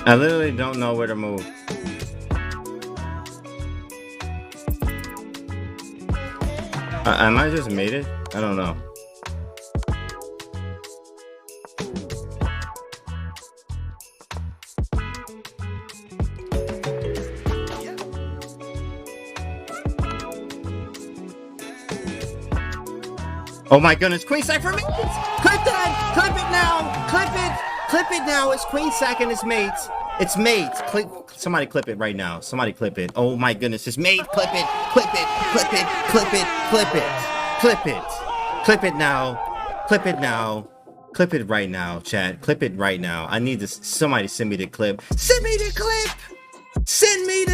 I literally don't know where to move. I might just made it. I don't know. Oh my goodness, queen sack for mates! Clip that! Clip it now! Clip it! Clip it now! It's queen sack and it's mates. It's mates. Somebody clip it right now. Somebody clip it. Oh my goodness, it's mate. Clip it! Clip it! Clip it! Clip it! Clip it! Clip it! Clip it now! Clip it now! Clip it right now, chat. Clip it right now. I need this. Somebody send me the clip. Send me the clip! Send me the